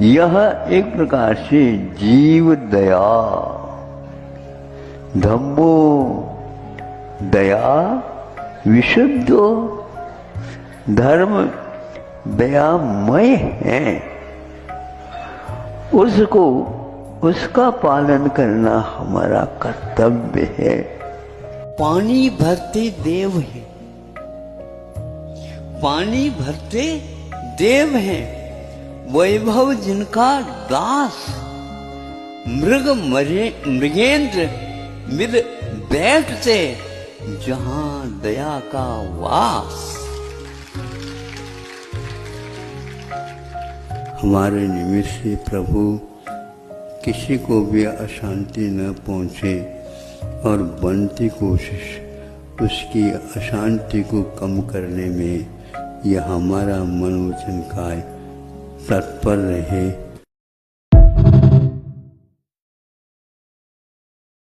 यह एक प्रकार से जीव दया, धम्मो दया विशुद्धो, धर्म दयामय है, उसको उसका पालन करना हमारा कर्तव्य है। पानी भरते देव हैं, पानी भरते देव हैं, वैभव जिनका दास, मृगेंद्र मिल बैठते, जहां दया का वास। हमारे निमित्त से प्रभु किसी को भी अशांति न पहुंचे और बनती कोशिश उसकी अशांति को कम करने में यह हमारा मनोवचन काय तत्पर रहे।